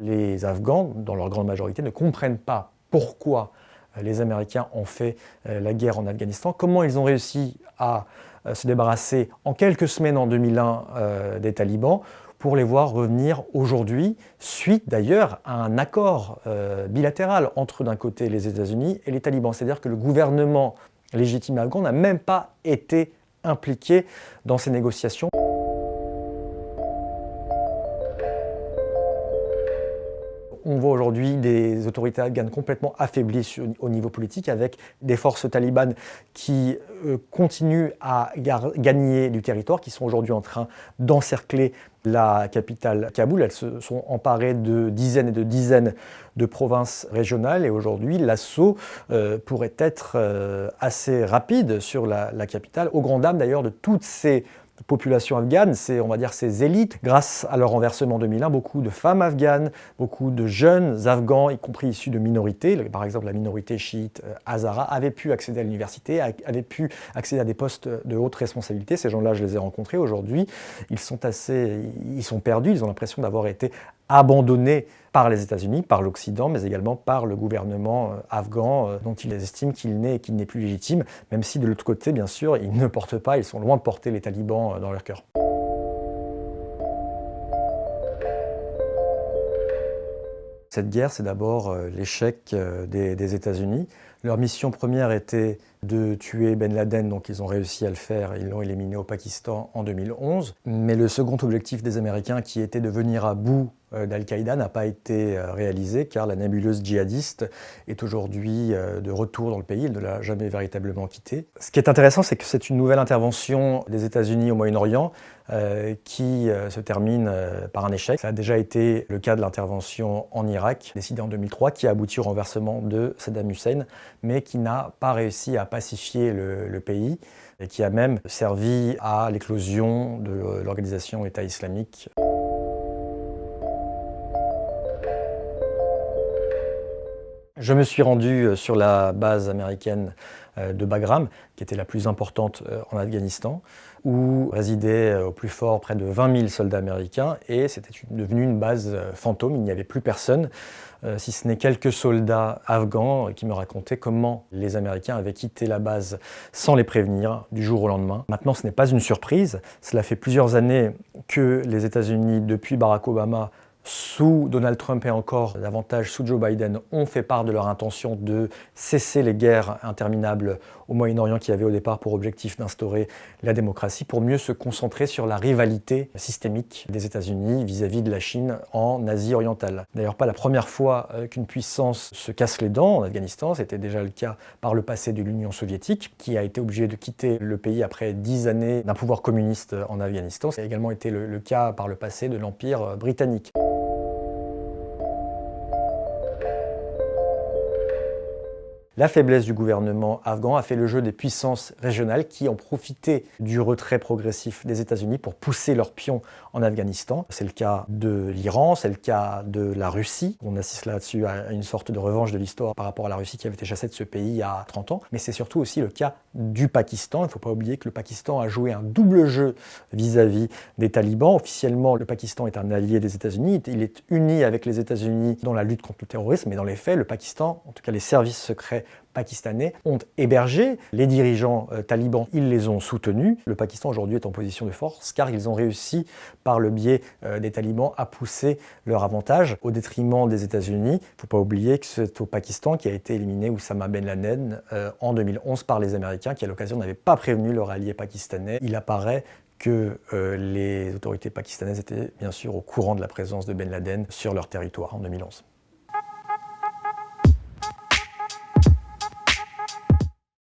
Les Afghans, dans leur grande majorité, ne comprennent pas pourquoi les Américains ont fait la guerre en Afghanistan, comment ils ont réussi à se débarrasser en quelques semaines en 2001 des talibans, pour les voir revenir aujourd'hui, suite d'ailleurs à un accord bilatéral entre d'un côté les États-Unis et les talibans. C'est-à-dire que le gouvernement légitime afghan n'a même pas été impliqué dans ces négociations. On voit aujourd'hui des autorités afghanes complètement affaiblies au niveau politique, avec des forces talibanes qui continuent à gagner du territoire, qui sont aujourd'hui en train d'encercler la capitale Kaboul. Elles se sont emparées de dizaines et de dizaines de provinces régionales et aujourd'hui l'assaut pourrait être assez rapide sur la capitale, au grand dam d'ailleurs de toutes ces population afghane, on va dire ces élites. Grâce à leur renversement en 2001, beaucoup de femmes afghanes, beaucoup de jeunes afghans, y compris issus de minorités, par exemple la minorité chiite Hazara, avaient pu accéder à l'université, avaient pu accéder à des postes de haute responsabilité. Ces gens-là, je les ai rencontrés aujourd'hui. Ils sont perdus, ils ont l'impression d'avoir été abandonnés par les États-Unis, par l'Occident, mais également par le gouvernement afghan, dont ils estiment qu'il n'est plus légitime, même si de l'autre côté, bien sûr, ils ne portent pas, ils sont loin de porter les talibans dans leur cœur. Cette guerre, c'est d'abord l'échec des États-Unis. Leur mission première était de tuer Ben Laden, donc ils ont réussi à le faire, ils l'ont éliminé au Pakistan en 2011. Mais le second objectif des Américains, qui était de venir à bout d'Al-Qaïda, n'a pas été réalisé, car la nébuleuse djihadiste est aujourd'hui de retour dans le pays, elle ne l'a jamais véritablement quitté. Ce qui est intéressant, c'est que c'est une nouvelle intervention des États-Unis au Moyen-Orient qui se termine par un échec. Ça a déjà été le cas de l'intervention en Irak, décidée en 2003, qui a abouti au renversement de Saddam Hussein, mais qui n'a pas réussi à pacifier le pays et qui a même servi à l'éclosion de l'organisation État islamique. Je me suis rendu sur la base américaine de Bagram, qui était la plus importante en Afghanistan, où résidaient au plus fort près de 20 000 soldats américains, et c'était devenu une base fantôme, il n'y avait plus personne, si ce n'est quelques soldats afghans qui me racontaient comment les Américains avaient quitté la base sans les prévenir du jour au lendemain. Maintenant, ce n'est pas une surprise, cela fait plusieurs années que les États-Unis, depuis Barack Obama, sous Donald Trump et encore davantage sous Joe Biden, ont fait part de leur intention de cesser les guerres interminables au Moyen-Orient qui avaient au départ pour objectif d'instaurer la démocratie pour mieux se concentrer sur la rivalité systémique des États-Unis vis-à-vis de la Chine en Asie orientale. D'ailleurs, pas la première fois qu'une puissance se casse les dents en Afghanistan, c'était déjà le cas par le passé de l'Union soviétique qui a été obligée de quitter le pays après 10 années d'un pouvoir communiste en Afghanistan. Ça a également été le cas par le passé de l'Empire britannique. La faiblesse du gouvernement afghan a fait le jeu des puissances régionales qui ont profité du retrait progressif des États-Unis pour pousser leurs pions en Afghanistan. C'est le cas de l'Iran, c'est le cas de la Russie. On assiste là-dessus à une sorte de revanche de l'histoire par rapport à la Russie qui avait été chassée de ce pays il y a 30 ans. Mais c'est surtout aussi le cas du Pakistan. Il ne faut pas oublier que le Pakistan a joué un double jeu vis-à-vis des talibans. Officiellement, le Pakistan est un allié des États-Unis. Il est uni avec les États-Unis dans la lutte contre le terrorisme. Mais dans les faits, le Pakistan, en tout cas les services secrets pakistanais, ont hébergé les dirigeants talibans. Ils les ont soutenus. Le Pakistan aujourd'hui est en position de force car ils ont réussi par le biais des talibans à pousser leur avantage au détriment des États-Unis. Il ne faut pas oublier que c'est au Pakistan qu'a été éliminé Oussama Ben Laden en 2011 par les Américains qui à l'occasion n'avaient pas prévenu leur allié pakistanais. Il apparaît que les autorités pakistanaises étaient bien sûr au courant de la présence de Ben Laden sur leur territoire en 2011.